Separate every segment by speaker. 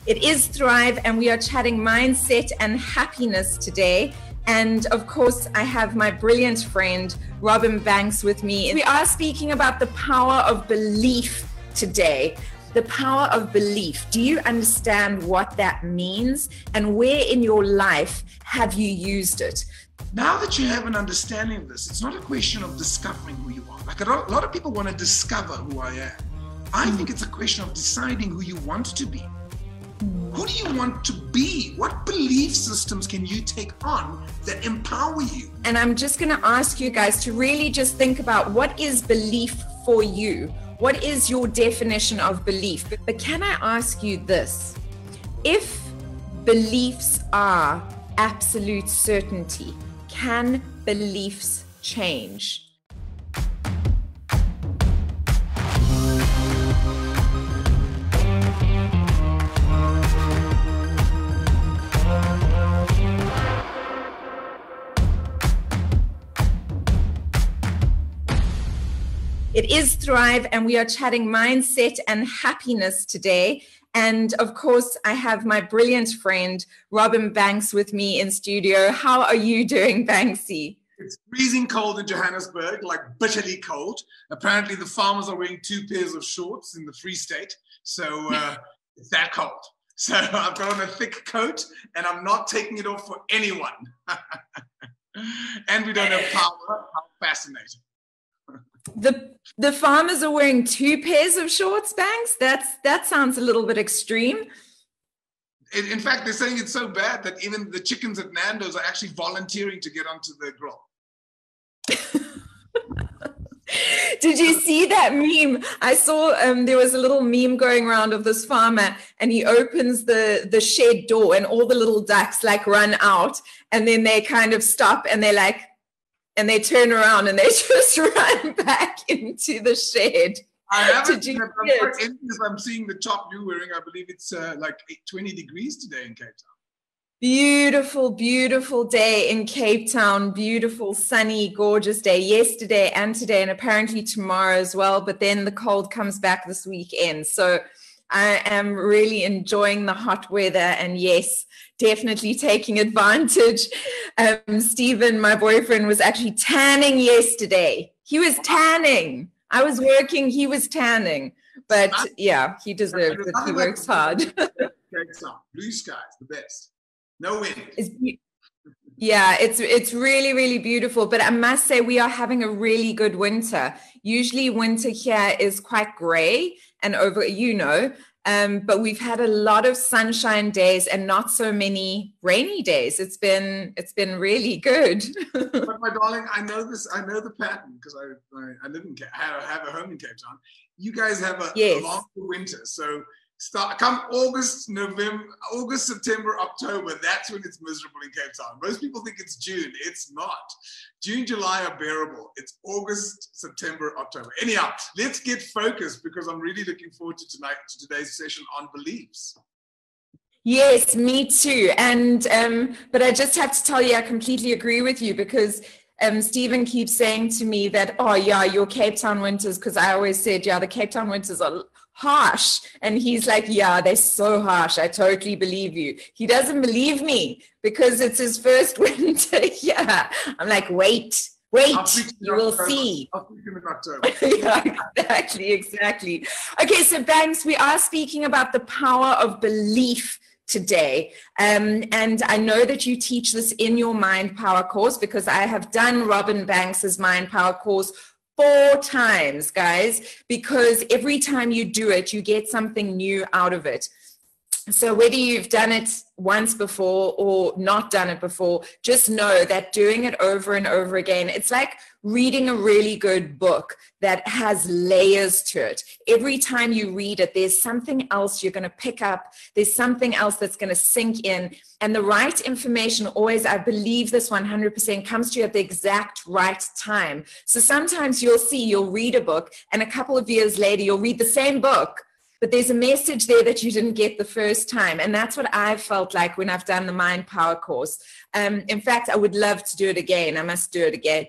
Speaker 1: It is Thrive, and we are chatting mindset and happiness today. And of course, I have my brilliant friend, Robin Banks, with me. We are speaking about the power of belief today. The power of belief. Do you understand what that means? And where in your life have you used it?
Speaker 2: Now that you have an understanding of this, it's not a question of discovering who you are. Like a lot of people want to discover who I am. I think it's a question of deciding who you want to be. Who do you want to be? What belief systems can you take on that empower you?
Speaker 1: And I'm just going to ask you guys to really just think about what is belief for you? What is your definition of belief? But can I ask you this? If beliefs are absolute certainty, can beliefs change? It is Thrive, and we are chatting mindset and happiness today. And of course, I have my brilliant friend, Robin Banks, with me in studio. How are you doing, Banksy?
Speaker 2: It's freezing cold in Johannesburg, like bitterly cold. Apparently, the farmers are wearing 2 pairs of shorts in the Free State. So it's that cold. So I've got on a thick coat, and I'm not taking it off for anyone. And we don't have power. How fascinating.
Speaker 1: The farmers are wearing 2 pairs of shorts, Banks? That sounds a little bit extreme.
Speaker 2: In fact, they're saying it's so bad that even the chickens at Nando's are actually volunteering to get onto the grill.
Speaker 1: Did you see that meme? I saw there was a little meme going around of this farmer, and he opens the shed door and all the little ducks like run out, and then they kind of stop and they're like, and they turn around and they just run back into the shed.
Speaker 2: I haven't seen it. I'm quite envious. I'm seeing the top you're wearing. I believe it's like 20 degrees today in Cape Town.
Speaker 1: Beautiful, beautiful day in Cape Town. Beautiful, sunny, gorgeous day yesterday and today, and apparently tomorrow as well. But then the cold comes back this weekend. So I am really enjoying the hot weather, and yes, definitely taking advantage. Stephen, my boyfriend, was actually tanning yesterday. He was tanning. I was working, he was tanning. But yeah, he deserves it. He works hard.
Speaker 2: Blue skies, the best. No wind.
Speaker 1: Yeah, it's really, really beautiful. But I must say, we are having a really good winter. Usually winter here is quite gray and over, but we've had a lot of sunshine days and not so many rainy days. It's been really good.
Speaker 2: But my darling, I know the pattern because I live in I have a home in Cape Town. You guys have a long winter, so come August, September, October, that's when it's miserable in Cape Town. Most people think it's June. It's not. June, July are bearable. It's August, September, October. Anyhow, let's get focused because I'm really looking forward to today's session on beliefs.
Speaker 1: Yes, me too. And but I just have to tell you, I completely agree with you because Stephen keeps saying to me that, oh yeah, your Cape Town winters, because I always said, yeah, the Cape Town winters are harsh. And he's like, yeah, they're so harsh. I totally believe you. He doesn't believe me because it's his first winter. Yeah. I'm like, wait, you will see.
Speaker 2: I'll speak in October.
Speaker 1: Yeah, exactly. Okay, so Banks, we are speaking about the power of belief today. And I know that you teach this in your Mind Power course because I have done Robin Banks's Mind Power course 4 times, guys, because every time you do it, you get something new out of it. So whether you've done it once before or not done it before, just know that doing it over and over again, it's like reading a really good book that has layers to it. Every time you read it, there's something else you're going to pick up. There's something else that's going to sink in. And the right information always, I believe this 100%, comes to you at the exact right time. So sometimes you'll read a book and a couple of years later, you'll read the same book, but there's a message there that you didn't get the first time. And that's what I've felt like when I've done the Mind Power course. In fact, I would love to do it again. I must do it again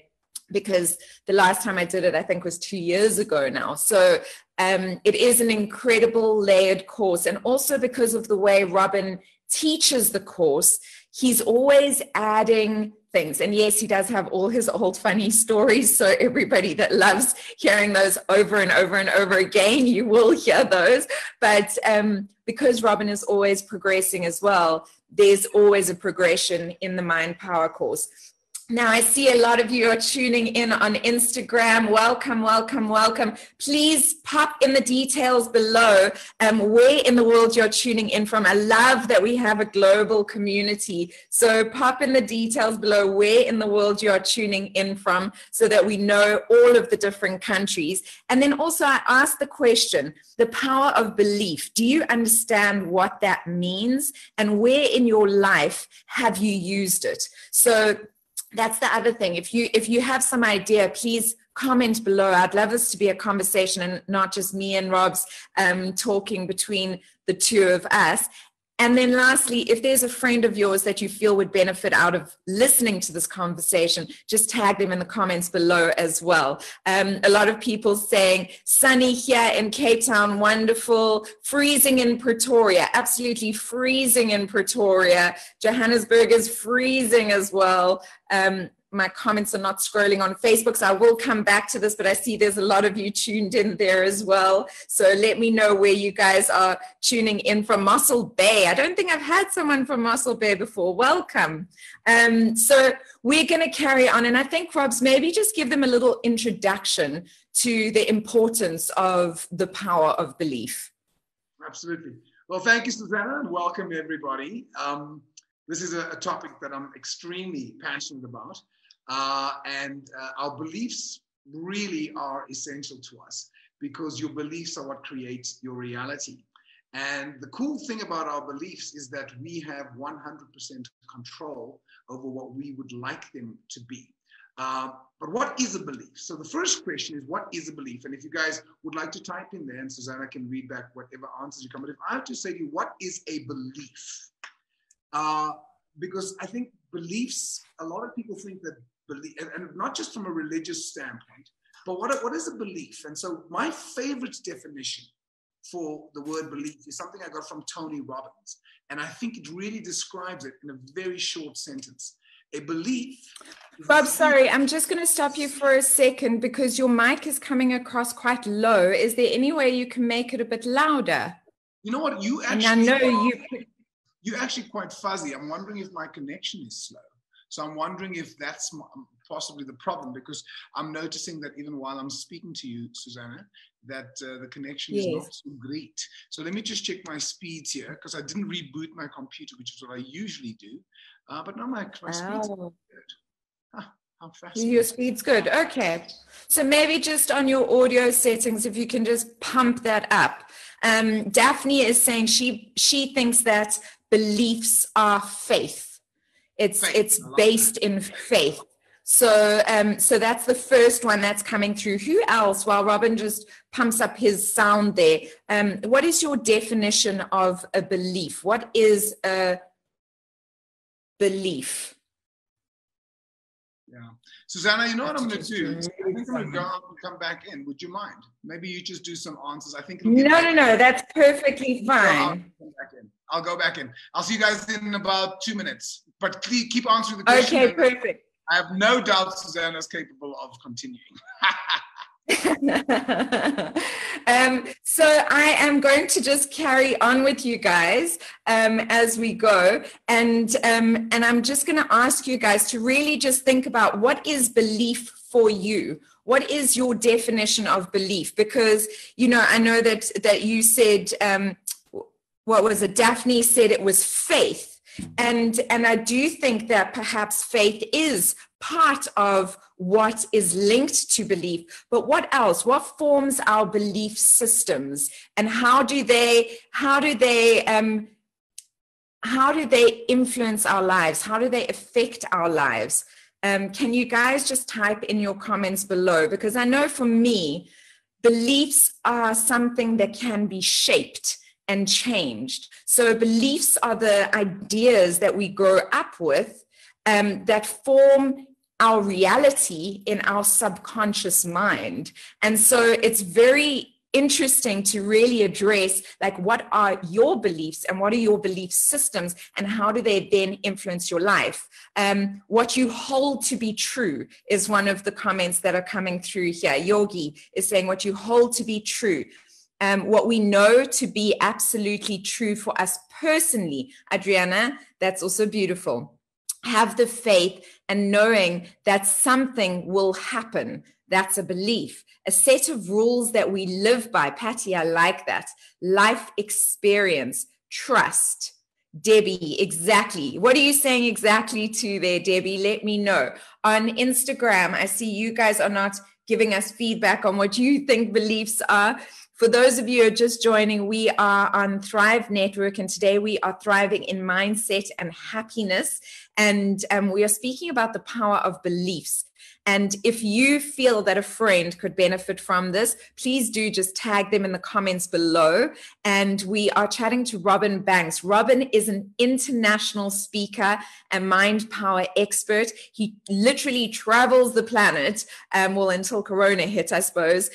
Speaker 1: because the last time I did it, I think was 2 years ago now. So It is an incredible layered course. And also because of the way Robin teaches the course, he's always adding things. And yes, he does have all his old funny stories. So everybody that loves hearing those over and over and over again, you will hear those. But because Robin is always progressing as well, there's always a progression in the Mind Power course. Now, I see a lot of you are tuning in on Instagram. Welcome, welcome, welcome. Please pop in the details below where in the world you're tuning in from. I love that we have a global community. So pop in the details below where in the world you're tuning in from so that we know all of the different countries. And then also I asked the question, the power of belief. Do you understand what that means? And where in your life have you used it? So that's the other thing. If you have some idea, please comment below. I'd love this to be a conversation and not just me and Rob's talking between the two of us. And then lastly, if there's a friend of yours that you feel would benefit out of listening to this conversation, just tag them in the comments below as well. A lot of people saying, sunny here in Cape Town, wonderful, freezing in Pretoria, absolutely freezing in Pretoria. Johannesburg is freezing as well. My comments are not scrolling on Facebook, so I will come back to this, but I see there's a lot of you tuned in there as well. So let me know where you guys are tuning in from. Mossel Bay. I don't think I've had someone from Mossel Bay before. Welcome. So we're going to carry on, and I think, Robs, maybe just give them a little introduction to the importance of the power of belief.
Speaker 2: Absolutely. Well, thank you, Susana, and welcome everybody. This is a topic that I'm extremely passionate about. And our beliefs really are essential to us because your beliefs are what creates your reality. And the cool thing about our beliefs is that we have 100% control over what we would like them to be. But what is a belief? So the first question is, what is a belief? And if you guys would like to type in there, and Susana can read back whatever answers you come, but if I have to say to you, what is a belief? Because I think beliefs, a lot of people think that belief, and not just from a religious standpoint, but what is a belief? And so my favorite definition for the word belief is something I got from Tony Robbins. And I think it really describes it in a very short sentence. A belief.
Speaker 1: Rob, sorry, I'm just going to stop you for a second because your mic is coming across quite low. Is there any way you can make it a bit louder?
Speaker 2: You know what? You're actually quite fuzzy. I'm wondering if my connection is slow. So I'm wondering if that's possibly the problem, because I'm noticing that even while I'm speaking to you, Susana, that the connection is not so great. So let me just check my speeds here, because I didn't reboot my computer, which is what I usually do. But now my speed's good. How fascinating.
Speaker 1: Your speed's good. Okay. So maybe just on your audio settings, if you can just pump that up. Daphne is saying she thinks that beliefs are faith. It's based in faith. So so that's the first one that's coming through. Who else? While Robin just pumps up his sound there. What is your definition of a belief? What is a belief?
Speaker 2: Yeah. Susana, you know what I'm going to do? I think I'm going to go out and come back in. Would you mind? Maybe you just do some answers. I think.
Speaker 1: No. That's perfectly fine.
Speaker 2: I'll go back in. I'll see you guys in about 2 minutes. But please keep answering the question.
Speaker 1: Okay, perfect.
Speaker 2: I have no doubt Susana is capable of continuing.
Speaker 1: So I am going to just carry on with you guys as we go, and I'm just going to ask you guys to really just think about what is belief for you. What is your definition of belief? Because I know that you said what was it? Daphne said it was faith. And I do think that perhaps faith is part of what is linked to belief. But what else? What forms our belief systems, and how do they influence our lives? How do they affect our lives? Can you guys just type in your comments below? Because I know for me, beliefs are something that can be shaped and changed. So beliefs are the ideas that we grow up with that form our reality in our subconscious mind. And so it's very interesting to really address, like, what are your beliefs and what are your belief systems and how do they then influence your life? What you hold to be true is one of the comments that are coming through here. Yogi is saying what you hold to be true. What we know to be absolutely true for us personally. Adriana, that's also beautiful. Have the faith and knowing that something will happen. That's a belief. A set of rules that we live by. Patty, I like that. Life experience, trust. Debbie, exactly. What are you saying exactly to there, Debbie? Let me know. On Instagram, I see you guys are not giving us feedback on what you think beliefs are. For those of you who are just joining, we are on Thrive Network, and today we are thriving in mindset and happiness. And we are speaking about the power of beliefs. And if you feel that a friend could benefit from this, please do just tag them in the comments below. And we are chatting to Robin Banks. Robin is an international speaker and mind power expert. He literally travels the planet, well, until Corona hit, I suppose,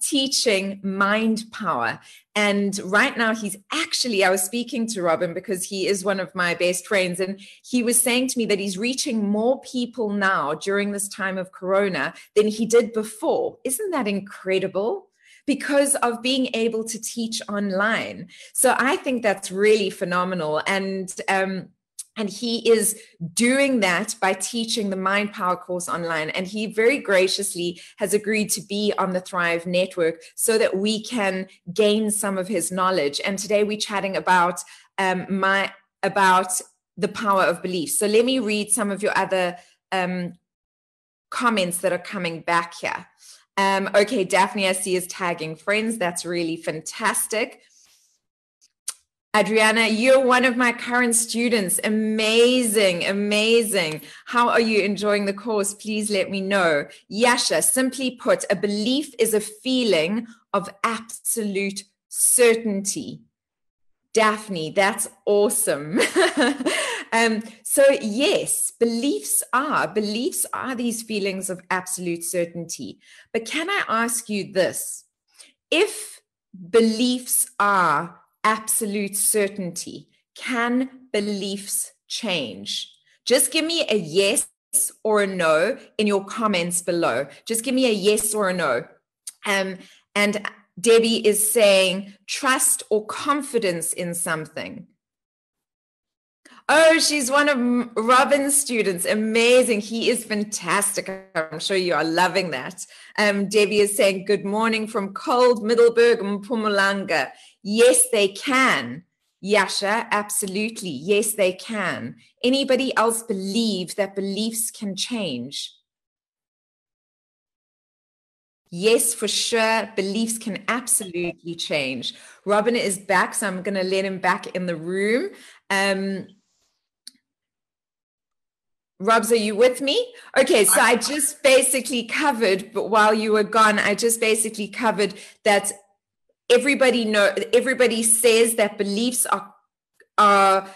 Speaker 1: teaching mind power. And right now he's actually, I was speaking to Robin because he is one of my best friends, and he was saying to me that he's reaching more people now during this time of Corona than he did before. Isn't that incredible? Because of being able to teach online. So I think that's really phenomenal. And he is doing that by teaching the Mind Power course online. And he very graciously has agreed to be on the Thrive Network so that we can gain some of his knowledge. And today we're chatting about about the power of belief. So let me read some of your other comments that are coming back here. Okay, Daphne, I see is tagging friends. That's really fantastic. Adriana, you're one of my current students. Amazing, amazing. How are you enjoying the course? Please let me know. Yasha, simply put, a belief is a feeling of absolute certainty. Daphne, that's awesome. So yes, beliefs are these feelings of absolute certainty. But can I ask you this? If beliefs are absolute certainty, can beliefs change? Just give me a yes or a no in your comments below. Just give me a yes or a no. And Debbie is saying trust or confidence in something. Oh, she's one of Robin's students. Amazing. He is fantastic. I'm sure you are loving that. Debbie is saying, good morning from cold Middelburg and Mpumalanga. Yes, they can. Yasha, absolutely. Yes, they can. Anybody else believe that beliefs can change? Yes, for sure. Beliefs can absolutely change. Robin is back, so I'm going to let him back in the room. Robs, are you with me? Okay, so I just basically covered, but while you were gone, I just basically covered that everybody says that beliefs are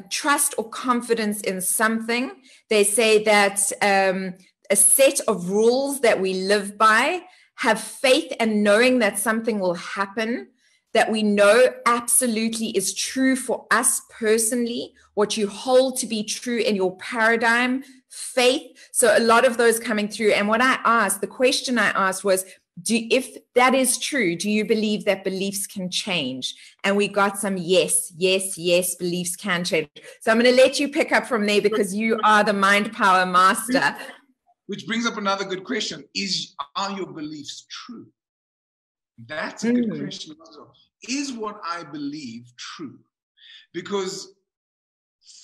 Speaker 1: trust or confidence in something. They say that a set of rules that we live by, have faith and knowing that something will happen, that we know absolutely is true for us personally, what you hold to be true in your paradigm, faith. So a lot of those coming through. And what I asked, the question I asked was, if that is true, do you believe that beliefs can change? And we got some yes, beliefs can change. So I'm going to let you pick up from there because you are the mind power master.
Speaker 2: Which brings up another good question. Are your beliefs true? That's a good question also. Is what I believe true? Because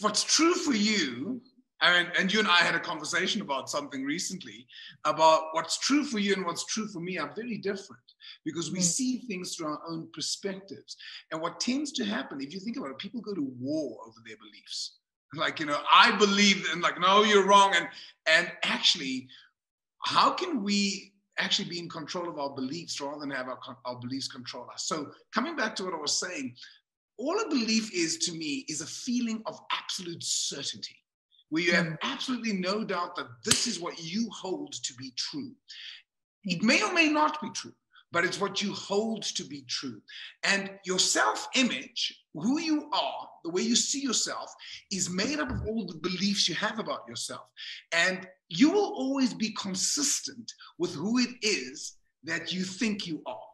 Speaker 2: what's true for you, and you and I had a conversation about something recently, about what's true for you and what's true for me are very different because we see things through our own perspectives. And what tends to happen, if you think about it, people go to war over their beliefs. Like, I believe, and like, no, you're wrong. And actually, how can we actually be in control of our beliefs rather than have our beliefs control us? So coming back to what I was saying, all a belief is to me is a feeling of absolute certainty, where you have absolutely no doubt that this is what you hold to be true. It may or may not be true, but it's what you hold to be true. And your self-image, who you are, the way you see yourself, is made up of all the beliefs you have about yourself. And you will always be consistent with who it is that you think you are.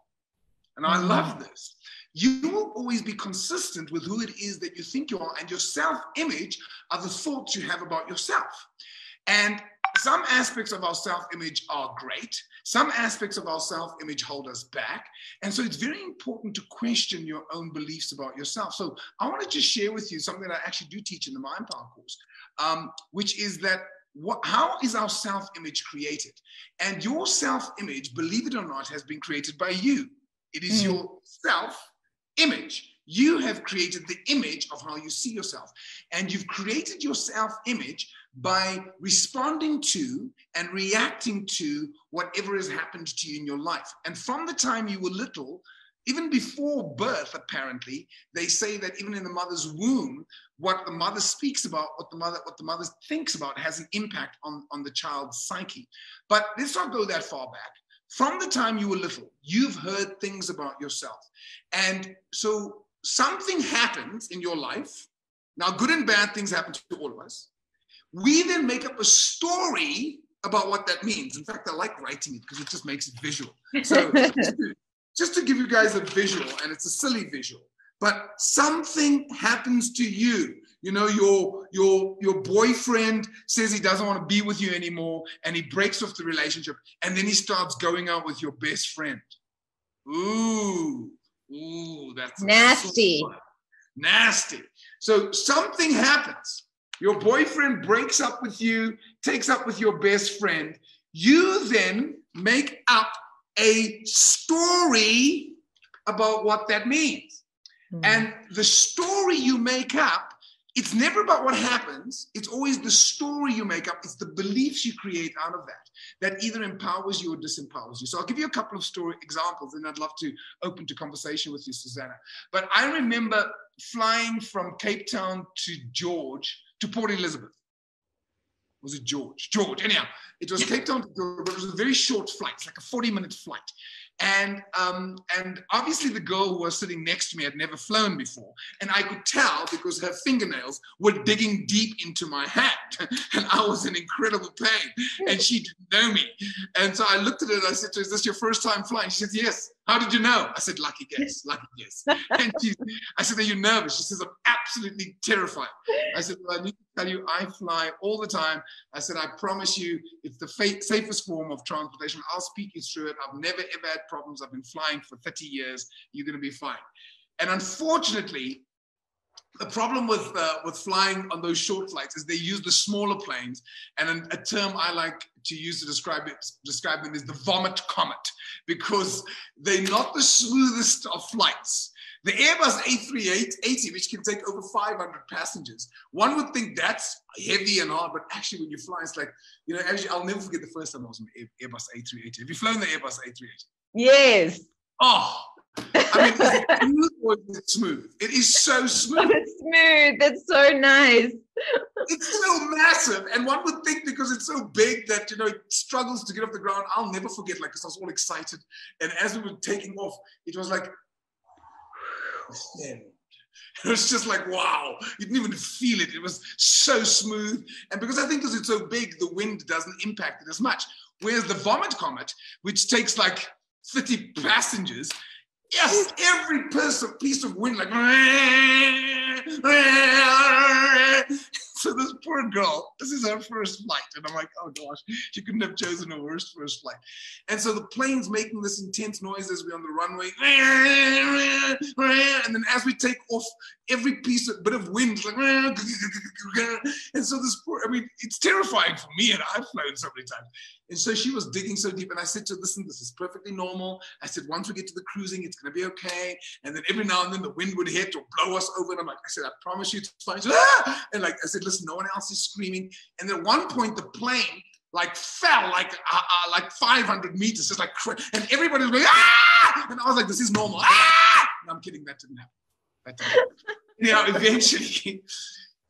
Speaker 2: And I love this. You will always be consistent with who it is that you think you are, and your self-image are the thoughts you have about yourself. And some aspects of our self-image are great. Some aspects of our self-image hold us back. And so it's very important to question your own beliefs about yourself. So I want to just share with you something that I actually do teach in the Mind Power course, which is that how is our self-image created? And your self-image, believe it or not, has been created by you. It is your self-image. You have created the image of how you see yourself. And you've created your self-image by responding to and reacting to whatever has happened to you in your life. And from the time you were little, even before birth, apparently, they say that even in the mother's womb, what the mother speaks about, what the mother thinks about has an impact on the child's psyche. But let's not go that far back. From the time you were little, you've heard things about yourself. And so something happens in your life. Now, good and bad things happen to all of us. We then make up a story about what that means. In fact, I like writing it because it just makes it visual. So just to give you guys a visual, and it's a silly visual, but something happens to you. You know, your boyfriend says he doesn't want to be with you anymore, and he breaks off the relationship, and then he starts going out with your best friend. Ooh, that's
Speaker 1: nasty.
Speaker 2: Nasty. So something happens. Your boyfriend breaks up with you, takes up with your best friend. You then make up a story about what that means. And the story you make up, it's never about what happens. It's always the story you make up. It's the beliefs you create out of that either empowers you or disempowers you. So I'll give you a couple of story examples, and I'd love to open to conversation with you, Susana. But I remember flying from Cape Town to Port Elizabeth. Was it George? George. Anyhow, it was Cape Town to George, but it was a very short flight. It's like a 40-minute flight. And obviously the girl who was sitting next to me had never flown before. And I could tell because her fingernails were digging deep into my hand. And I was in incredible pain. And she didn't know me. And so I looked at her and I said to her, "Is this your first time flying?" She said, "Yes." "How did you know?" I said, "Lucky guess, lucky guess." And I said, "Are you nervous?" She says, "I'm absolutely terrified." I said, "Well, I need to tell you, I fly all the time." I said, "I promise you, it's the safest form of transportation. I'll speak you through it. I've never, ever had problems. I've been flying for 30 years. You're going to be fine." And unfortunately, the problem with flying on those short flights is they use the smaller planes, and a term I like to use to describe them is the vomit comet, because they're not the smoothest of flights. The Airbus A380, which can take over 500 passengers, one would think that's heavy and hard, but actually when you fly, it's like, you know, actually, I'll never forget the first time I was on the Airbus A380. Have you flown the Airbus A380?
Speaker 1: Yes.
Speaker 2: Oh, I mean, is it smooth or is it smooth? It is so smooth.
Speaker 1: It's smooth. It's so nice.
Speaker 2: It's so massive. And one would think because it's so big that, you know, it struggles to get off the ground. I'll never forget, like, because I was all excited. And as we were taking off, it was like, it was just like, wow. You didn't even feel it. It was so smooth. And because I think because it's so big, the wind doesn't impact it as much. Whereas the Vomit Comet, which takes like 30 passengers, yes, every piece of wind, like, so this poor girl, this is her first flight. And I'm like, oh gosh, she couldn't have chosen a worse first flight. And so the plane's making this intense noise as we're on the runway. And then as we take off, every bit of wind, like, and so this poor, I mean, it's terrifying for me, and I've flown so many times. And so she was digging so deep, and I said to her, listen, this is perfectly normal. I said, once we get to the cruising, it's going to be okay. And then every now and then the wind would hit or blow us over. And I'm like, I said, I promise you it's fine. She said, ah! And like, I said, listen, no one else is screaming. And then at one point, the plane like fell like 500 meters. Just like, and everybody was going, ah! And I was like, this is normal. Ah! No, I'm kidding. That didn't happen. That didn't happen. You know,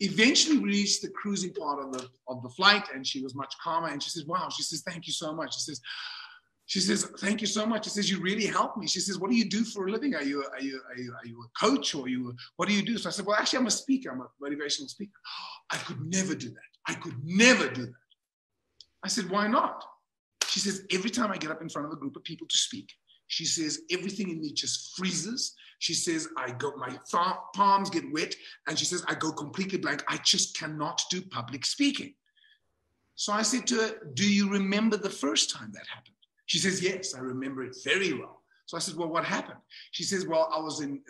Speaker 2: eventually we reached the cruising part of the flight, and she was much calmer, and she says, wow, she says, thank you so much. She says, thank you so much. She says, you really helped me. She says, what do you do for a living? Are you a coach, or what do you do? So I said, well, actually, I'm a speaker. I'm a motivational speaker. I could never do that. I could never do that. I said, why not? She says, every time I get up in front of a group of people to speak, she says, everything in me just freezes. She says, my palms get wet. And she says, I go completely blank. I just cannot do public speaking. So I said to her, do you remember the first time that happened? She says, yes, I remember it very well. So I said, well, what happened? She says, well, I was in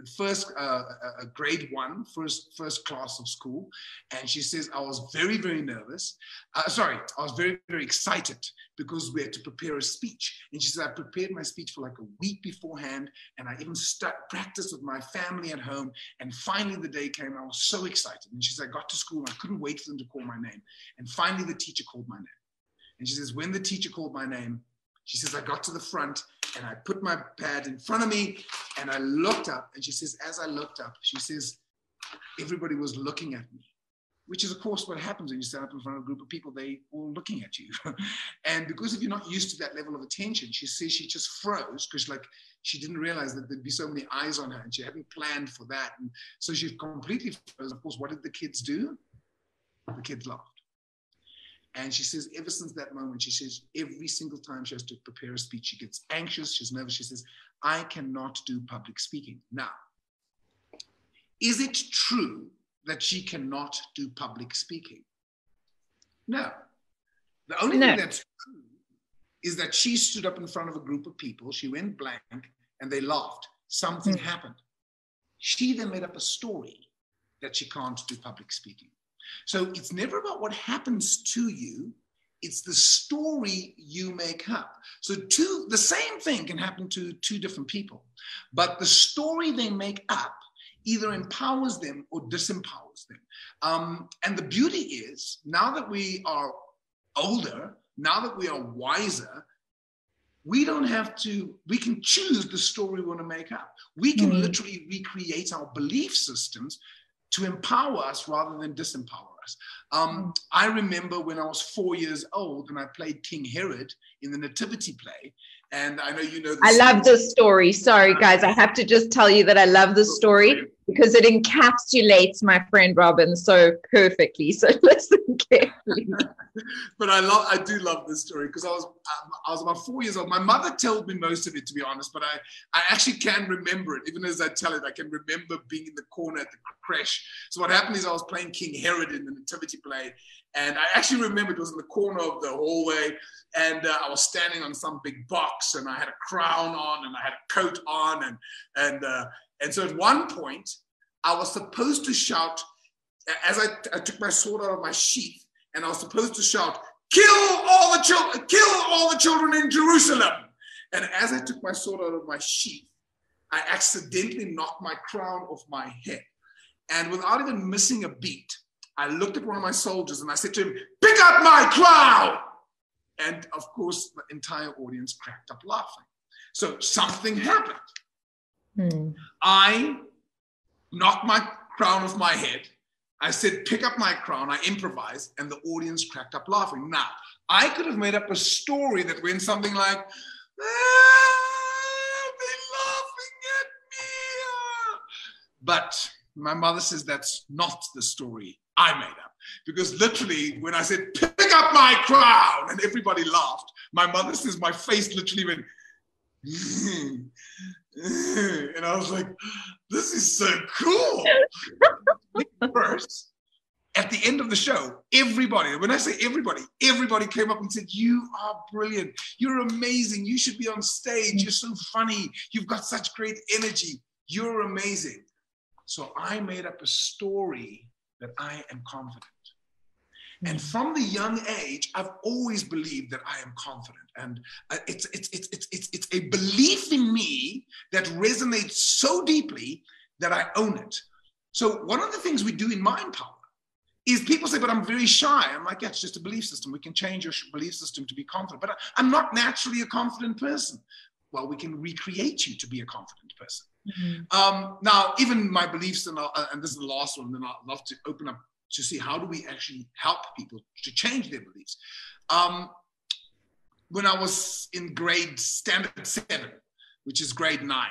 Speaker 2: grade 1, first class of school. And she says, I was very, very nervous. I was very, very excited because we had to prepare a speech. And she said, I prepared my speech for like a week beforehand. And I even practiced with my family at home. And finally the day came, I was so excited. And she said, I got to school and I couldn't wait for them to call my name. And finally the teacher called my name. And she says, when the teacher called my name, she says, I got to the front and I put my pad in front of me and I looked up. And she says, as I looked up, she says, everybody was looking at me, which is, of course, what happens when you stand up in front of a group of people. They all looking at you. And because if you're not used to that level of attention, she says she just froze because she didn't realize that there'd be so many eyes on her and she hadn't planned for that. And so she completely froze. Of course, what did the kids do? The kids laughed. And she says, ever since that moment, she says, every single time she has to prepare a speech, she gets anxious, she's nervous. She says, I cannot do public speaking. Now, is it true that she cannot do public speaking? No. The only thing that's true is that she stood up in front of a group of people, she went blank, and they laughed. Something happened. She then made up a story that she can't do public speaking. So it's never about what happens to you, it's the story you make up. So the same thing can happen to two different people, but the story they make up either empowers them or disempowers them. And the beauty is, now that we are older, now that we are wiser, we can choose the story we want to make up. We can literally recreate our belief systems to empower us rather than disempower us. I remember when I was 4 years old and I played King Herod in the Nativity play. And I know you know this.
Speaker 1: I love this story. Sorry, guys. I have to just tell you that I love this story because it encapsulates my friend Robin so perfectly. So listen carefully.
Speaker 2: But I do love this story because I was about 4 years old. My mother told me most of it, to be honest, but I actually can remember it. Even as I tell it, I can remember being in the corner at the creche. So what happened is I was playing King Herod in the Nativity play. And I actually remember it was in the corner of the hallway. And I was standing on some big box and I had a crown on and I had a coat on. And so at one point, I was supposed to shout, as I took my sword out of my sheath, and I was supposed to shout, kill all the children in Jerusalem. And as I took my sword out of my sheath, I accidentally knocked my crown off my head. And without even missing a beat, I looked at one of my soldiers and I said to him, pick up my crown. And of course, the entire audience cracked up laughing. So something happened. I knocked my crown off my head. I said, pick up my crown. I improvised, and the audience cracked up laughing. Now, I could have made up a story that went something like, they're laughing at me. But my mother says that's not the story I made up. Because literally, when I said, pick up my crown, and everybody laughed, my mother says my face literally went, and I was like, this is so cool. First, at the end of the show, everybody, when I say everybody came up and said, you are brilliant. You're amazing. You should be on stage. You're so funny. You've got such great energy. You're amazing. So I made up a story that I am confident. And from the young age, I've always believed that I am confident. And it's a belief in me that resonates so deeply that I own it. So one of the things we do in Mind Power is people say, but I'm very shy. I'm like, yeah, it's just a belief system. We can change your belief system to be confident. But I'm not naturally a confident person. Well, we can recreate you to be a confident person. Now, even my beliefs, and this is the last one, then I'd love to open up to see how do we actually help people to change their beliefs. when I was in standard 7, which is grade 9,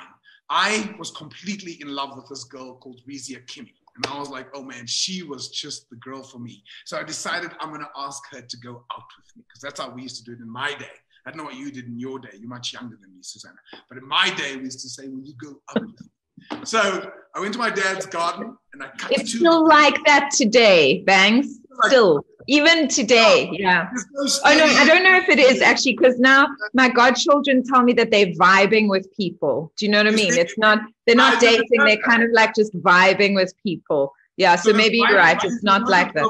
Speaker 2: I was completely in love with this girl called Rizia Kimi. And I was like, oh man, she was just the girl for me. So I decided I'm going to ask her to go out with me, because that's how we used to do it in my day. I don't know what you did in your day. You're much younger than me, Susana. But in my day, we used to say, will you go out with me? So I went to my dad's garden and I cut
Speaker 1: It's still like that today, Banks. Still, even today, yeah. Oh no, I don't know if it is actually, because now my godchildren tell me that they're vibing with people. Do you know what I mean? It's not, they're not dating, they're kind of like just vibing with people. Yeah, so maybe you're right. It's not like that.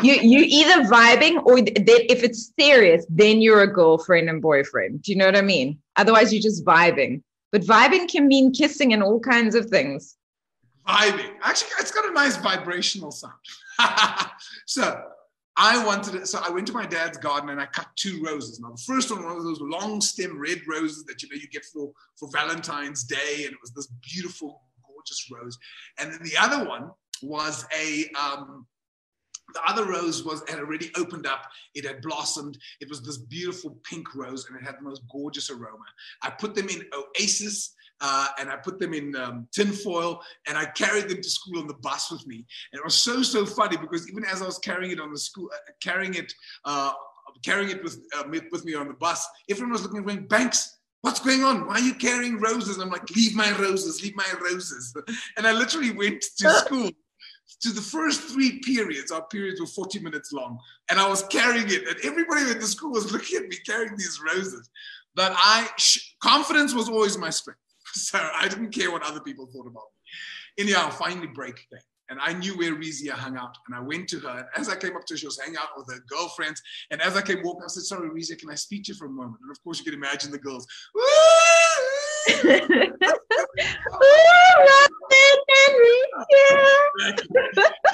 Speaker 1: You either vibing, or if it's serious, then you're a girlfriend and boyfriend. Do you know what I mean? Otherwise, you're just vibing. But vibing can mean kissing and all kinds of things.
Speaker 2: Vibing. Actually, it's got a nice vibrational sound. So I went to my dad's garden and I cut 2 roses. Now, the first one was those long stem red roses that, you get for Valentine's Day. And it was this beautiful, gorgeous rose. And then the other one was the other rose had already opened up. It had blossomed. It was this beautiful pink rose, and it had the most gorgeous aroma. I put them in oasis, and I put them in tinfoil, and I carried them to school on the bus with me. And it was so funny, because even as I was carrying it on the school, carrying it with me on the bus, everyone was looking at me going, Banks, what's going on? Why are you carrying roses? I'm like, leave my roses, leave my roses. And I literally went to school. To the first 3 periods, our periods were 40 minutes long, and I was carrying it, and everybody at the school was looking at me carrying these roses. But confidence was always my strength, so I didn't care what other people thought about me. Anyhow, finally break came, and I knew where Rizia hung out, and I went to her, and as I came up to her, she was hanging out with her girlfriends, and as I came walking, I said, sorry, Rizia, can I speak to you for a moment? And of course, you can imagine the girls.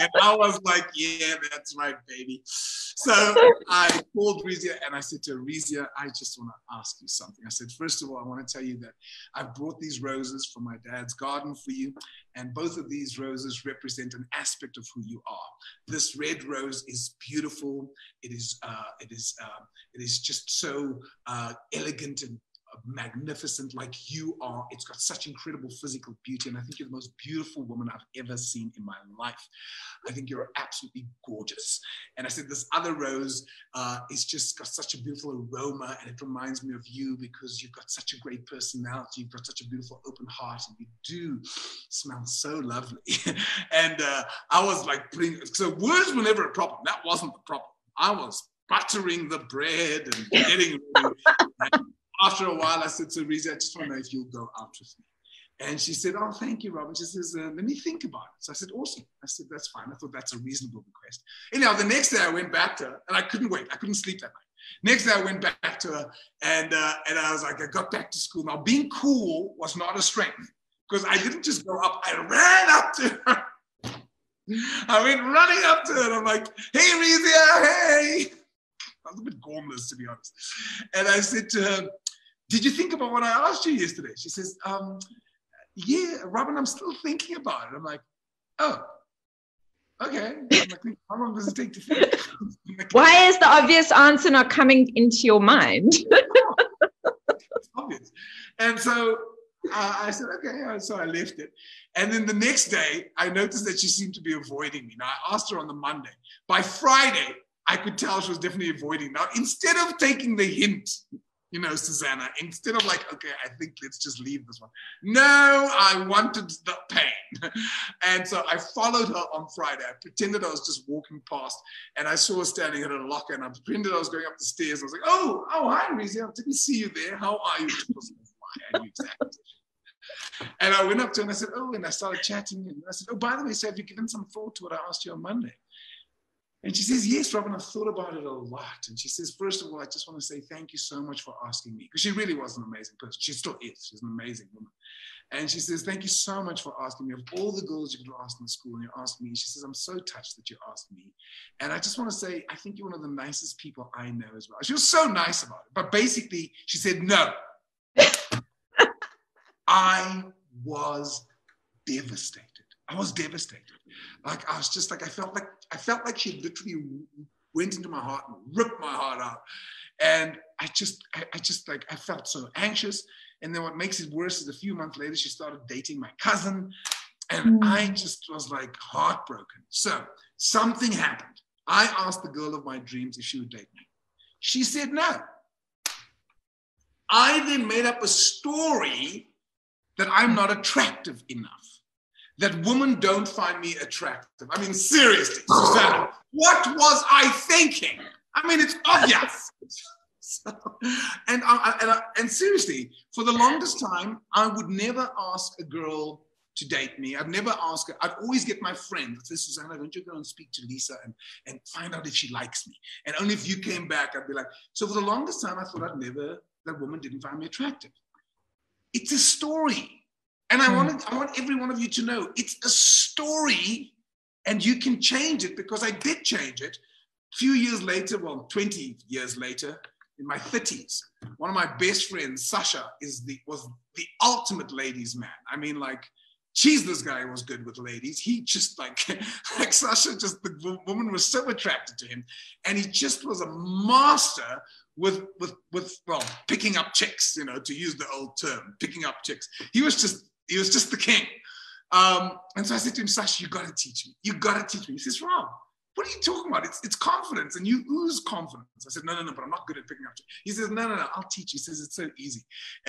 Speaker 2: And I was like, yeah, that's right, baby. So I called Rizia and I said to her, Rizia, I just want to ask you something. I said, first of all, I want to tell you that I've brought these roses from my dad's garden for you. And both of these roses represent an aspect of who you are. This red rose is beautiful. It is just so elegant and magnificent, like you are. It's got such incredible physical beauty, and I think you're the most beautiful woman I've ever seen in my life. I think you're absolutely gorgeous. And I said, this other rose is just got such a beautiful aroma, and it reminds me of you because you've got such a great personality, you've got such a beautiful open heart, and you do smell so lovely. And I was like so words were never a problem. That wasn't the problem. I was buttering the bread and getting ready. After a while, I said to Rizia, I just want to know if you'll go out with me. And she said, oh, thank you, Robin. She says, let me think about it. So I said, awesome. I said, that's fine. I thought that's a reasonable request. Anyhow, the next day I went back to her, and I couldn't wait. I couldn't sleep that night. Next day I went back to her, and I was like, I got back to school. Now, being cool was not a strength, because I didn't just go up. I ran up to her. I went running up to her, and I'm like, hey, Rizia, hey. I was a bit gormless, to be honest. And I said to her, did you think about what I asked you yesterday? She says, yeah, Robin, I'm still thinking about it. I'm like, oh, okay. I'm like, how long does it take to think?
Speaker 1: Why is the obvious answer not coming into your mind?
Speaker 2: It's obvious. And so I said, okay. So I left it. And then the next day, I noticed that she seemed to be avoiding me. Now, I asked her on the Monday. By Friday, I could tell she was definitely avoiding. Now, instead of taking the hint, Susana, instead of like, okay, I think let's just leave this one. No, I wanted the pain. And so I followed her on Friday. I pretended I was just walking past, and I saw her standing at a locker, and I pretended I was going up the stairs. I was like, oh, hi, Rizia. I didn't see you there. How are you? Why are you exactly? And I went up to her and I said, oh, and I started chatting. And I said, oh, by the way, so have you given some thought to what I asked you on Monday? And she says, yes, Robin, I've thought about it a lot. And she says, first of all, I just want to say thank you so much for asking me. Because she really was an amazing person. She still is. She's an amazing woman. And she says, thank you so much for asking me. Of all the girls you could have asked in school, and you asked me, she says, I'm so touched that you asked me. And I just want to say, I think you're one of the nicest people I know as well. She was so nice about it. But basically, she said, no. I was devastated. I was devastated. Like, I was just like, I felt like she literally went into my heart and ripped my heart out. And I felt so anxious. And then what makes it worse is a few months later, she started dating my cousin. And I just was like heartbroken. So something happened. I asked the girl of my dreams if she would date me. She said no. I then made up a story that I'm not attractive enough, that women don't find me attractive. I mean, seriously, Susana, what was I thinking? I mean, it's obvious. And seriously, for the longest time, I would never ask a girl to date me. I'd never ask her. I'd always get my friend to say, Susana, don't you go and speak to Lisa and find out if she likes me? And only if you came back, I'd be like, so for the longest time, I thought that woman didn't find me attractive. It's a story. And I want every one of you to know it's a story and you can change it, because I did change it. A few years later, 20 years later, in my 30s, one of my best friends, Sasha, was the ultimate ladies' man. I mean, like, geez, this guy was good with ladies. He just like Sasha, the woman was so attracted to him. And he just was a master with picking up chicks, to use the old term, picking up chicks. He was just the king. And so I said to him, Sasha, you got to teach me. You got to teach me. He says, Rob, what are you talking about? It's confidence, and you ooze confidence. I said, no, but I'm not good at picking up chicks. He says, no, I'll teach you. He says, it's so easy.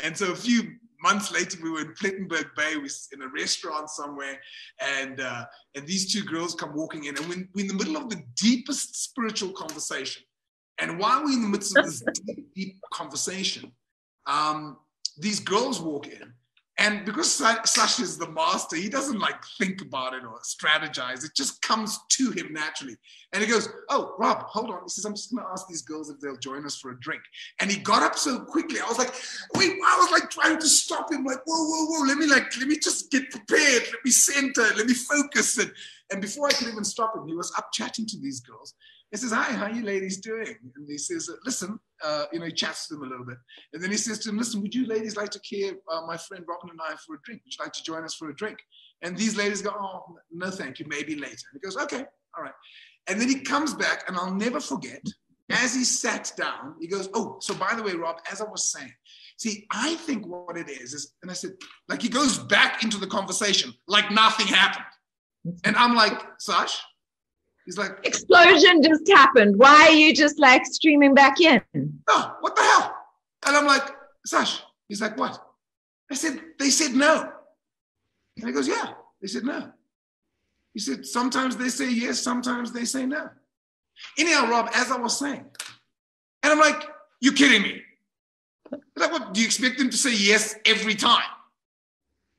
Speaker 2: And so a few months later, we were in Plettenberg Bay, we were in a restaurant somewhere, and these two girls come walking in, and we're in the middle of the deepest spiritual conversation. And while we're in the midst of this deep conversation, these girls walk in. And because Sasha is the master, he doesn't like think about it or strategize. It just comes to him naturally. And he goes, oh, Rob, hold on. He says, I'm just going to ask these girls if they'll join us for a drink. And he got up so quickly. I was like, wait, I was like trying to stop him. Like, whoa. Let me just get prepared. Let me center. Let me focus. And before I could even stop him, he was up chatting to these girls. He says, hi, how are you ladies doing? And he says, listen, he chats to them a little bit. And then he says to them, listen, would you ladies like to care my friend Robin and I for a drink? Would you like to join us for a drink? And these ladies go, oh, no, thank you, maybe later. And he goes, okay, all right. And then he comes back, and I'll never forget, as he sat down, he goes, oh, so by the way, Rob, as I was saying, see, I think what it is, and I said, like, he goes back into the conversation like nothing happened. And I'm like, Sash? He's like,
Speaker 1: explosion just happened. Why are you just like streaming back in?
Speaker 2: Oh, what the hell? And I'm like, Sash. He's like, what? I said, they said no. And he goes, yeah, they said no. He said, sometimes they say yes, sometimes they say no. Anyhow, Rob, as I was saying, and I'm like, you kidding me? Like, what, do you expect them to say yes every time?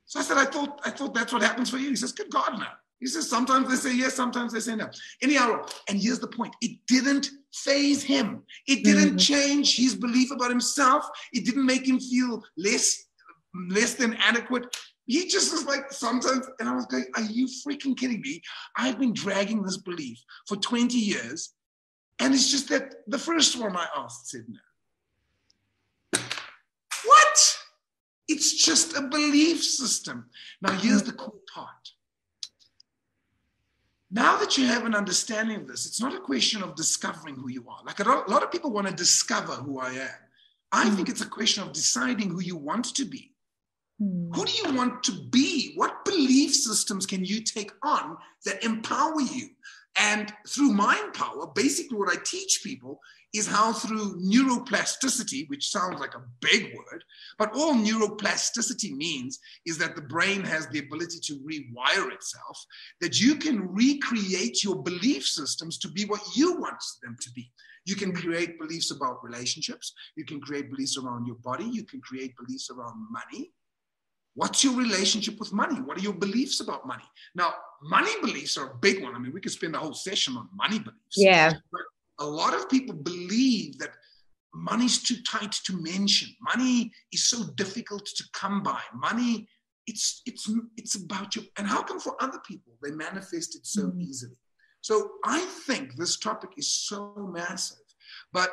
Speaker 2: So I said, I thought that's what happens for you. He says, good God, no. He says, sometimes they say yes, sometimes they say no. Anyhow, and here's the point. It didn't faze him. It didn't change his belief about himself. It didn't make him feel less than adequate. He just was like, sometimes, and I was going, are you freaking kidding me? I've been dragging this belief for 20 years, and it's just that the first one I asked said no. What? It's just a belief system. Now, here's the cool part. Now that you have an understanding of this, it's not a question of discovering who you are. Like a lot of people want to discover who I am. I think it's a question of deciding who you want to be. Who do you want to be? What belief systems can you take on that empower you? And through mind power, basically what I teach people is how through neuroplasticity, which sounds like a big word, but all neuroplasticity means is that the brain has the ability to rewire itself, that you can recreate your belief systems to be what you want them to be. You can create beliefs about relationships. You can create beliefs around your body. You can create beliefs around money. What's your relationship with money? What are your beliefs about money? Now, money beliefs are a big one. I mean, we could spend a whole session on money beliefs.
Speaker 1: Yeah.
Speaker 2: But a lot of people believe that money's too tight to mention. Money is so difficult to come by. Money, it's about you. And how come for other people, they manifest it so easily? So I think this topic is so massive. But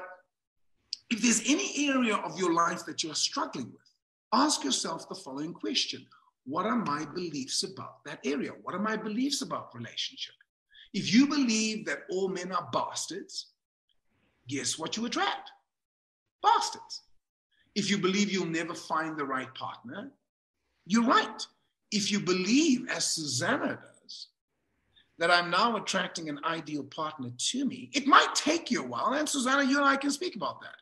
Speaker 2: if there's any area of your life that you're struggling with, ask yourself the following question. What are my beliefs about that area? What are my beliefs about relationship? If you believe that all men are bastards, guess what you attract? Bastards. If you believe you'll never find the right partner, you're right. If you believe, as Susana does, that I'm now attracting an ideal partner to me, it might take you a while. And Susana, you and I can speak about that.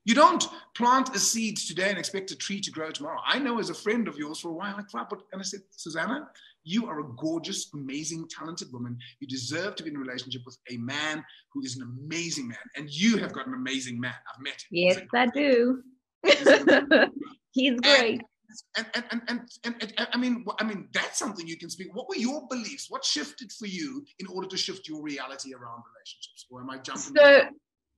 Speaker 2: You don't plant a seed today and expect a tree to grow tomorrow. I know as a friend of yours for a while, and I said, Susana, you are a gorgeous, amazing, talented woman. You deserve to be in a relationship with a man who is an amazing man. And you have got an amazing man. I've met him.
Speaker 3: Yes, I do. He's great.
Speaker 2: And I mean, that's something you can speak. What were your beliefs? What shifted for you in order to shift your reality around relationships? Or am I jumping?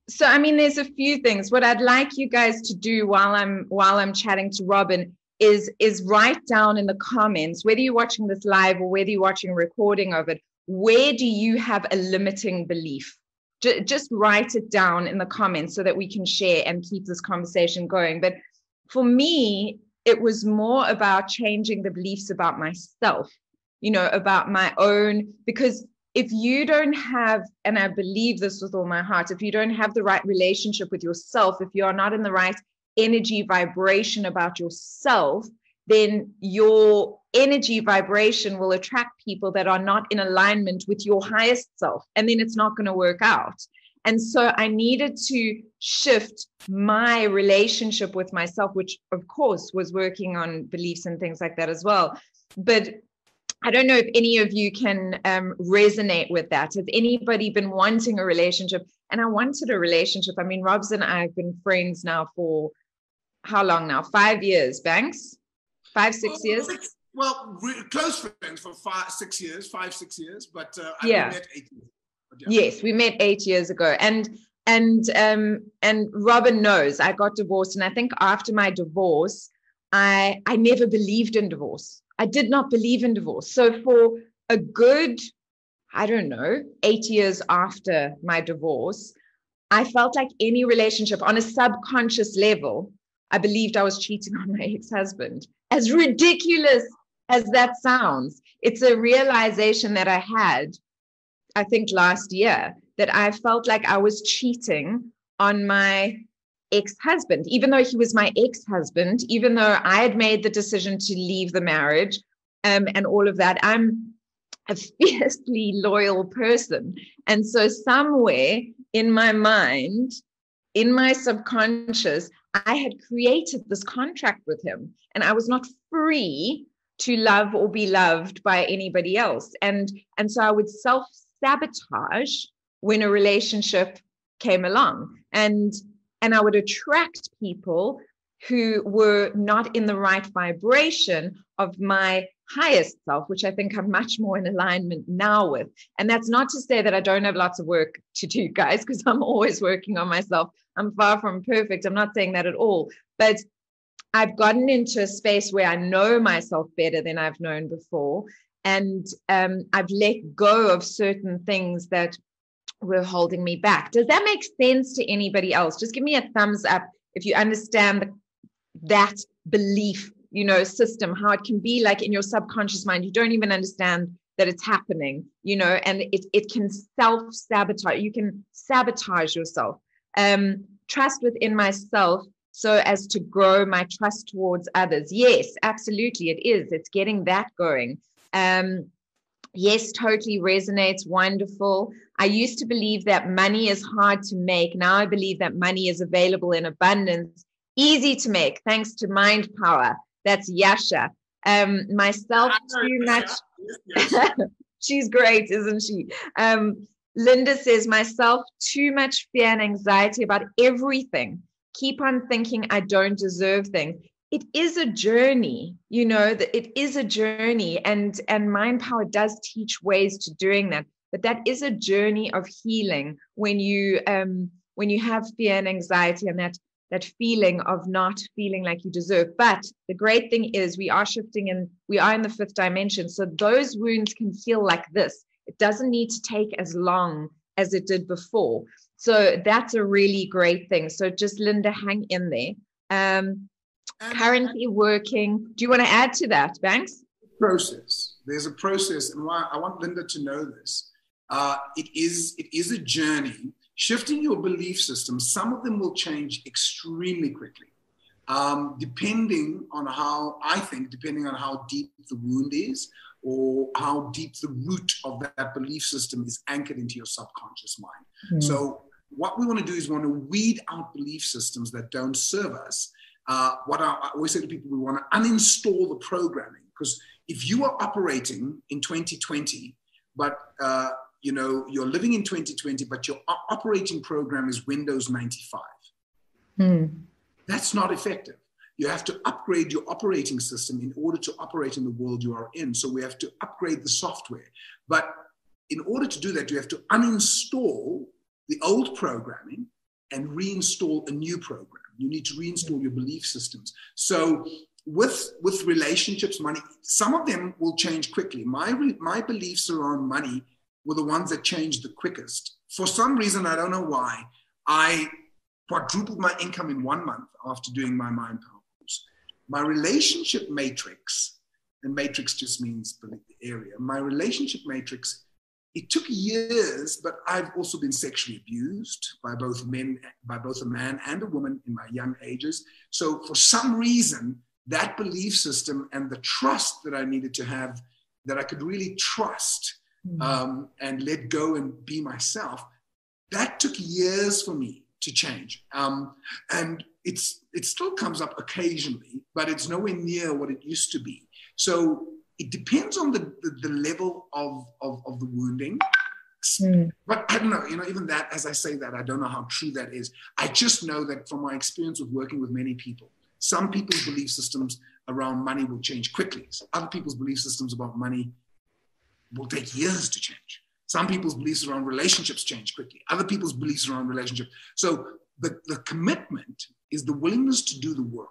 Speaker 3: So I mean, there's a few things. What I'd like you guys to do while I'm chatting to Robin is write down in the comments, whether you're watching this live or whether you're watching a recording of it, where do you have a limiting belief? Just write it down in the comments so that we can share and keep this conversation going. But for me, it was more about changing the beliefs about myself, about my own, because if you don't have, and I believe this with all my heart, if you don't have the right relationship with yourself, if you are not in the right energy vibration about yourself, then your energy vibration will attract people that are not in alignment with your highest self. And then it's not going to work out. And so I needed to shift my relationship with myself, which of course was working on beliefs and things like that as well. But I don't know if any of you can resonate with that. Has anybody been wanting a relationship? And I wanted a relationship. I mean, Robs and I have been friends now for how long now? 5 years, Banks? 5, 6 years?
Speaker 2: Well, close friends for 5, 6 years, but we met 8 years.
Speaker 3: Yes, we met 8 years ago. And Robin knows I got divorced. And I think after my divorce, I never believed in divorce. I did not believe in divorce. So for a good, 8 years after my divorce, I felt like any relationship on a subconscious level, I believed I was cheating on my ex-husband. As ridiculous as that sounds, it's a realization that I had, I think last year, that I felt like I was cheating on my ex-husband, even though he was my ex-husband, even though I had made the decision to leave the marriage and all of that. I'm a fiercely loyal person. And so somewhere in my mind, in my subconscious, I had created this contract with him, and I was not free to love or be loved by anybody else. And so I would self-sabotage when a relationship came along. And I would attract people who were not in the right vibration of my highest self, which I think I'm much more in alignment now with. And that's not to say that I don't have lots of work to do, guys, because I'm always working on myself. I'm far from perfect. I'm not saying that at all. But I've gotten into a space where I know myself better than I've known before. And I've let go of certain things that were holding me back. Does that make sense to anybody else? Just give me a thumbs up if you understand that belief, system, how it can be like in your subconscious mind. You don't even understand that it's happening, and it can self-sabotage. You can sabotage yourself. Trust within myself so as to grow my trust towards others. Yes, absolutely. It is. It's getting that going. Yes, totally resonates. Wonderful. I used to believe that money is hard to make. Now I believe that money is available in abundance, easy to make, thanks to mind power. That's Yasha. Myself too much. Yes. She's great, isn't she? Linda says, myself too much fear and anxiety about everything. Keep on thinking I don't deserve things. It is a journey, that it is a journey, and mind power does teach ways to doing that. But that is a journey of healing when you have fear and anxiety and that feeling of not feeling like you deserve. But the great thing is we are shifting and we are in the 5th dimension. So those wounds can heal like this. It doesn't need to take as long as it did before. So that's a really great thing. So just Linda, hang in there. Currently working. Do you want to add to that, Banks?
Speaker 2: Process. There's a process, and I want Linda to know this. It is a journey. shifting your belief system, some of them will change extremely quickly. Depending on how deep the wound is, or how deep the root of that belief system is anchored into your subconscious mind. So what we want to do is we want to weed out belief systems that don't serve us. What I always say to people, we want to uninstall the programming, because if you are operating in 2020, but you're living in 2020, but your operating program is Windows 95. That's not effective. You have to upgrade your operating system in order to operate in the world you are in. So we have to upgrade the software. But in order to do that, you have to uninstall the old programming and reinstall a new program. You need to reinstall your belief systems. So with relationships, money, some of them will change quickly. My beliefs around money were the ones that changed the quickest. For some reason, I don't know why, I quadrupled my income in 1 month after doing my Mind Power course. My relationship matrix, and matrix just means the area, my relationship matrix, it took years, but I've also been sexually abused by both a man and a woman in my young ages. So for some reason, that belief system and the trust that I needed to have, that I could really trust and let go and be myself, that took years for me to change. And it still comes up occasionally, but it's nowhere near what it used to be. So it depends on the level of the wounding. But I don't know, even that, as I say that, I don't know how true that is. I just know that from my experience with working with many people, some people's belief systems around money will change quickly. So other people's belief systems about money will take years to change. Some people's beliefs around relationships change quickly. Other people's beliefs around relationships. So the commitment is the willingness to do the work.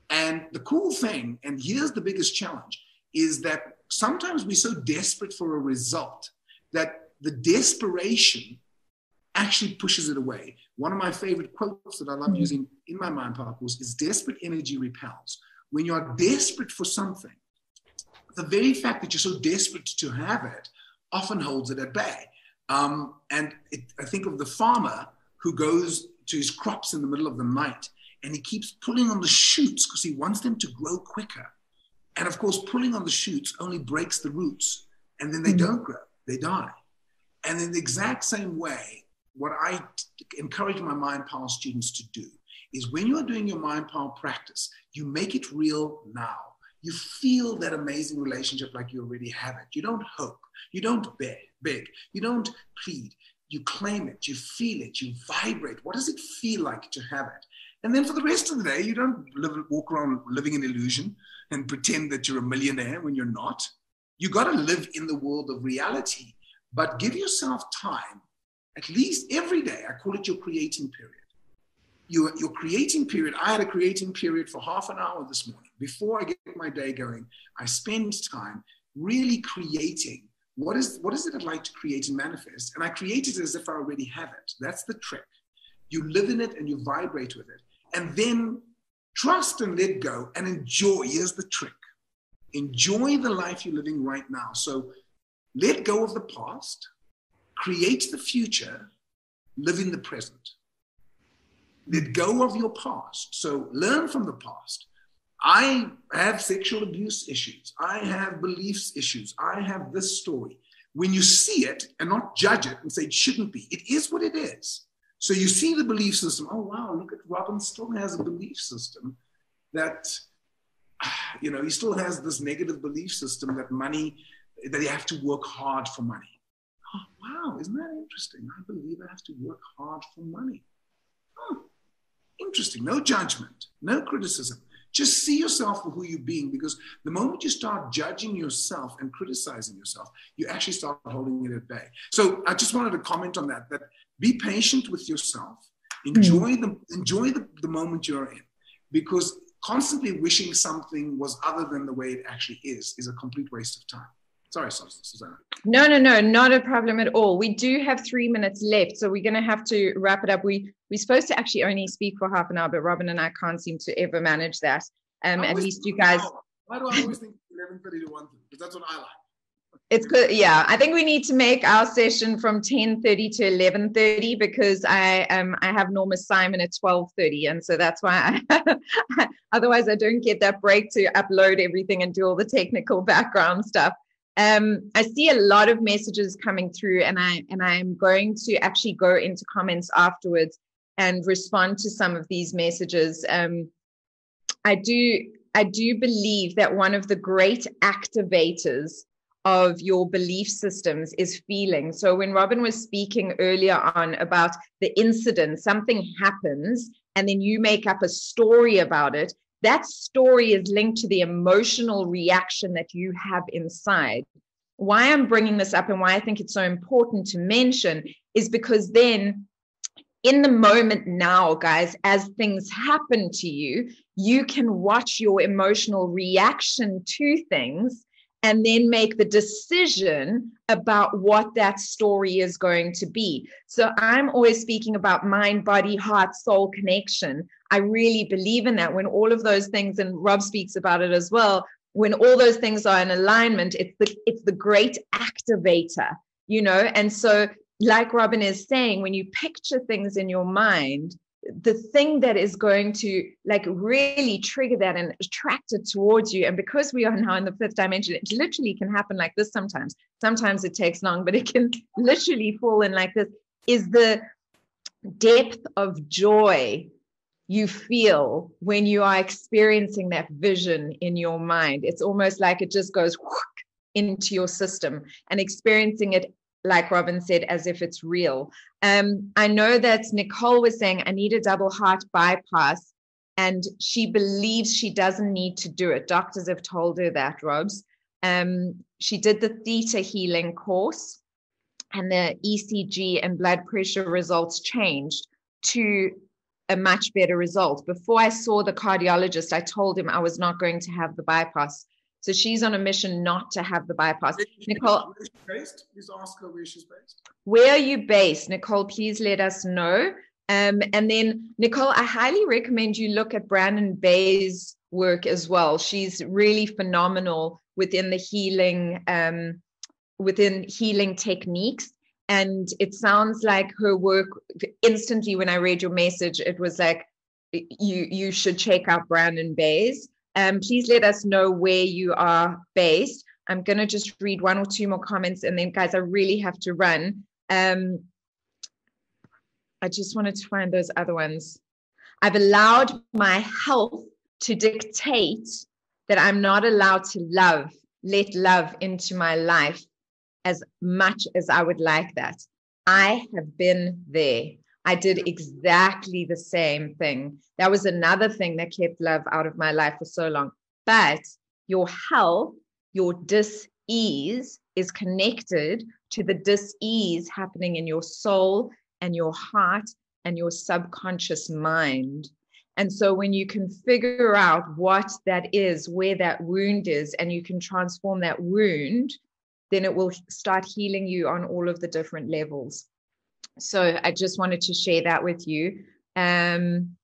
Speaker 2: And the cool thing, and here's the biggest challenge, is that sometimes we're so desperate for a result that the desperation actually pushes it away. One of my favorite quotes that I love using in my Mind Power course is desperate energy repels. When you are desperate for something, the very fact that you're so desperate to have it often holds it at bay. I think of the farmer who goes to his crops in the middle of the night and he keeps pulling on the shoots because he wants them to grow quicker. And of course, pulling on the shoots only breaks the roots, and then they don't grow, they die. And in the exact same way, what I encourage my Mind Power students to do is when you are doing your Mind Power practice, you make it real now. You feel that amazing relationship like you already have it. You don't hope, you don't beg, you don't plead. You claim it, you feel it, you vibrate. What does it feel like to have it? And then for the rest of the day, you don't walk around living in illusion and pretend that you're a millionaire when you're not. You got to live in the world of reality, but give yourself time, at least every day. I call it your creating period. Your creating period. I had a creating period for half an hour this morning. Before I get my day going, I spend time really creating. What is it I'd like to create and manifest? And I create it as if I already have it. That's the trick. You live in it and you vibrate with it. And then trust and let go and enjoy. Here's the trick. Enjoy the life you're living right now. So let go of the past, create the future, live in the present. Let go of your past. So learn from the past. I have sexual abuse issues. I have beliefs issues. I have this story. When you see it and not judge it and say it shouldn't be, it is what it is. So you see the belief system. Oh, wow, look at Robin still has a belief system that, he still has this negative belief system that that you have to work hard for money. Oh, wow, isn't that interesting? I believe I have to work hard for money. Oh, interesting. No judgment, no criticism. Just see yourself for who you're being, because the moment you start judging yourself and criticizing yourself, you actually start holding it at bay. So I just wanted to comment on that be patient with yourself. Enjoy the moment you're in, because constantly wishing something was other than the way it actually is a complete waste of time. Sorry, Susana.
Speaker 3: No, not a problem at all. We do have 3 minutes left, so we're going to have to wrap it up. We're supposed to actually only speak for half an hour, but Robin and I can't seem to ever manage that. At least you guys.
Speaker 2: Why do I always think 11:30 to 1:30? Because that's what I like.
Speaker 3: It's good. Yeah, I think we need to make our session from 10:30 to 11:30 because I have Norma Simon at 12:30, and so that's why otherwise I don't get that break to upload everything and do all the technical background stuff. I see a lot of messages coming through, and I'm going to actually go into comments afterwards and respond to some of these messages. I do believe that one of the great activators of your belief systems is feeling. So when Robin was speaking earlier on about the incident, something happens and then you make up a story about it. That story is linked to the emotional reaction that you have inside. Why I'm bringing this up and why I think it's so important to mention is because then in the moment now, guys, as things happen to you, you can watch your emotional reaction to things and then make the decision about what that story is going to be. So I'm always speaking about mind, body, heart, soul connection. I really believe in that when all of those things, and Rob speaks about it as well, when all those things are in alignment, it's the great activator, you know? And so like Robin is saying, when you picture things in your mind, the thing that is going to like really trigger that and attract it towards you. And because we are now in the fifth dimension, it literally can happen like this sometimes. Sometimes it takes long, but it can literally fall in like this, is the depth of joy you feel when you are experiencing that vision in your mind. It's almost like it just goes into your system, and experiencing it, like Robin said, as if it's real. I know that Nicole was saying, I need a double heart bypass, and she believes she doesn't need to do it. Doctors have told her that, Robs. She did the theta healing course, and the ECG and blood pressure results changed to a much better result. Before I saw the cardiologist, I told him I was not going to have the bypass. So she's on a mission not to have the bypass. Nicole,
Speaker 2: where is she based? Please ask her where she's based.
Speaker 3: Where are you based, Nicole? Please let us know. And then, Nicole, I highly recommend you look at Brandon Bay's work as well. She's really phenomenal within the healing, within healing techniques. And it sounds like her work, instantly when I read your message, it was like, you should check out Brandon Bay's. Please let us know where you are based. I'm going to just read one or two more comments, and then, guys, I really have to run. I just wanted to find those other ones. I've allowed my health to dictate that I'm not allowed to let love into my life as much as I would like that. I have been there. I did exactly the same thing. That was another thing that kept love out of my life for so long. But your health, your dis-ease is connected to the dis-ease happening in your soul and your heart and your subconscious mind. And so when you can figure out what that is, where that wound is, and you can transform that wound, then it will start healing you on all of the different levels. So I just wanted to share that with you. And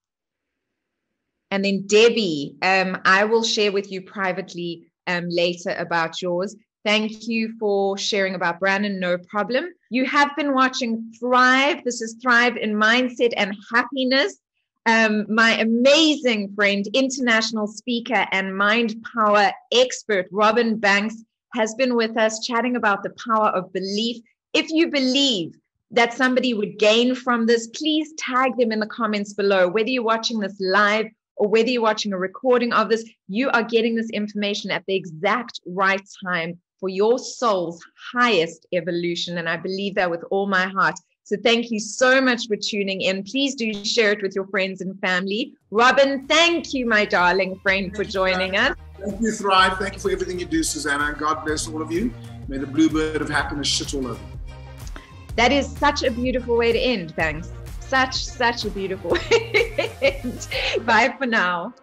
Speaker 3: then Debbie, I will share with you privately later about yours. Thank you for sharing about Brandon, no problem. You have been watching Thrive. This is Thrive in Mindset and Happiness. My amazing friend, international speaker and mind power expert, Robin Banks, has been with us chatting about the power of belief. If you believe that somebody would gain from this, please tag them in the comments below. Whether you're watching this live or whether you're watching a recording of this, you are getting this information at the exact right time for your soul's highest evolution. And I believe that with all my heart. So thank you so much for tuning in. Please do share it with your friends and family. Robin, thank you, my darling friend, for joining us.
Speaker 2: Thank you, Thrive. Thank you for everything you do, Susana. God bless all of you. May the bluebird of happiness shit all over.
Speaker 3: That is such a beautiful way to end, Banks. Such a beautiful way to end. Bye for now.